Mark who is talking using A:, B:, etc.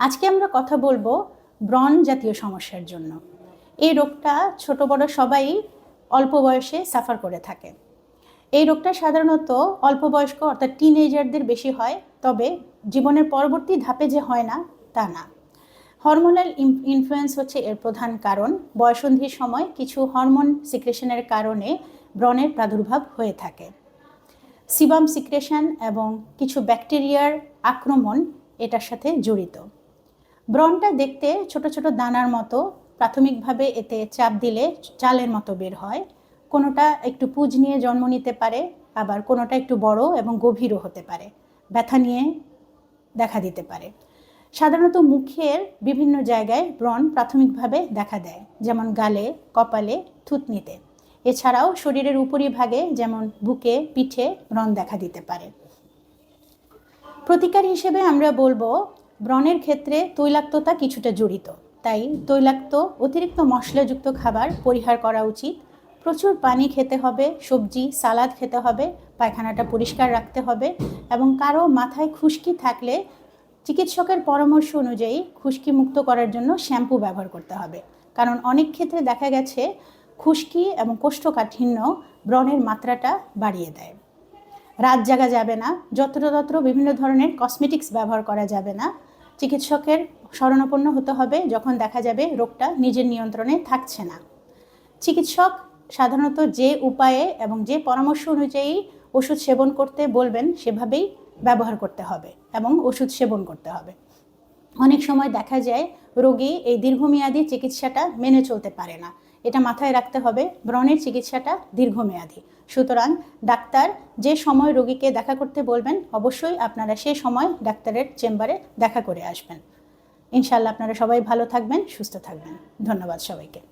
A: আজকে আমরা কথা বলবো ব্রণ জাতীয় সমস্যার জন্য। এই রোগটা ছোট বড় সবাই অল্প বয়সে সাফার করে থাকে। এই রোগটা সাধারণত অল্প বয়স্ক অর্থাৎ টিনেজারদের বেশি হয়, তবে জীবনের পরবর্তী ধাপে যে হয় না তা না। হরমোনাল ইনফ্লুয়েন্স হচ্ছে এর প্রধান কারণ। বয়সন্ধির সময় কিছু হরমোন সিক্রেশনের কারণে ব্রণের প্রাদুর্ভাব হয়ে থাকে। সিবাম সিক্রেশন এবং কিছু ব্যাকটেরিয়ার আক্রমণ এটার সাথে জড়িত। ব্রণটা দেখতে ছোট ছোট দানার মতো। প্রাথমিকভাবে এতে চাপ দিলে চালের মতো বের হয়। কোনোটা একটু পুঁজ নিয়ে জন্ম নিতে পারে, আবার কোনোটা একটু বড় এবং গভীরও হতে পারে। ব্যথা নিয়ে দেখা দিতে পারে। সাধারণত মুখের বিভিন্ন জায়গায় ব্রণ প্রাথমিকভাবে দেখা দেয়, যেমন গালে, কপালে, থুতনিতে। এছাড়াও শরীরের উপরিভাগে যেমন বুকে, পিঠে ব্রণ দেখা দিতে পারে। প্রতিকার হিসেবে আমরা বলবো ব্রণের ক্ষেত্রে তৈলাক্ততা কিছুটা জড়িত, তাই তৈলাক্ত অতিরিক্ত মশলাযুক্ত খাবার পরিহার করা উচিত। প্রচুর পানি খেতে হবে, সবজি সালাদ খেতে হবে, পায়খানাটা পরিষ্কার রাখতে হবে এবং কারো মাথায় খুশকি থাকলে চিকিৎসকের পরামর্শ অনুযায়ী খুশকি মুক্ত করার জন্য শ্যাম্পু ব্যবহার করতে হবে। কারণ অনেক ক্ষেত্রে দেখা গেছে খুশকি এবং কোষ্ঠকাঠিন্য ব্রণের মাত্রাটা বাড়িয়ে দেয়। রাত জাগা যাবে না, যত্রতত্র বিভিন্ন ধরনের কসমেটিক্স ব্যবহার করা যাবে না। চিকিৎসকের শরণাপন্ন হতে হবে যখন দেখা যাবে রোগটা নিজের নিয়ন্ত্রণে থাকছে না। চিকিৎসক সাধারণত যে উপায়ে এবং যে পরামর্শ অনুযায়ী ওষুধ সেবন করতে বলবেন সেভাবেই ব্যবহার করতে হবে এবং ওষুধ সেবন করতে হবে। অনেক সময় দেখা যায় রোগী এই দীর্ঘমেয়াদী চিকিৎসাটা মেনে চলতে পারে না। এটা মাথায় রাখতে হবে, ব্রণের চিকিৎসাটা দীর্ঘমেয়াদী। সুতরাং ডাক্তার যে সময় রোগীকে দেখা করতে বলবেন অবশ্যই আপনারা সেই সময় ডাক্তারের চেম্বারে দেখা করে আসবেন। ইনশাআল্লাহ আপনারা সবাই ভালো থাকবেন, সুস্থ থাকবেন। ধন্যবাদ সবাইকে।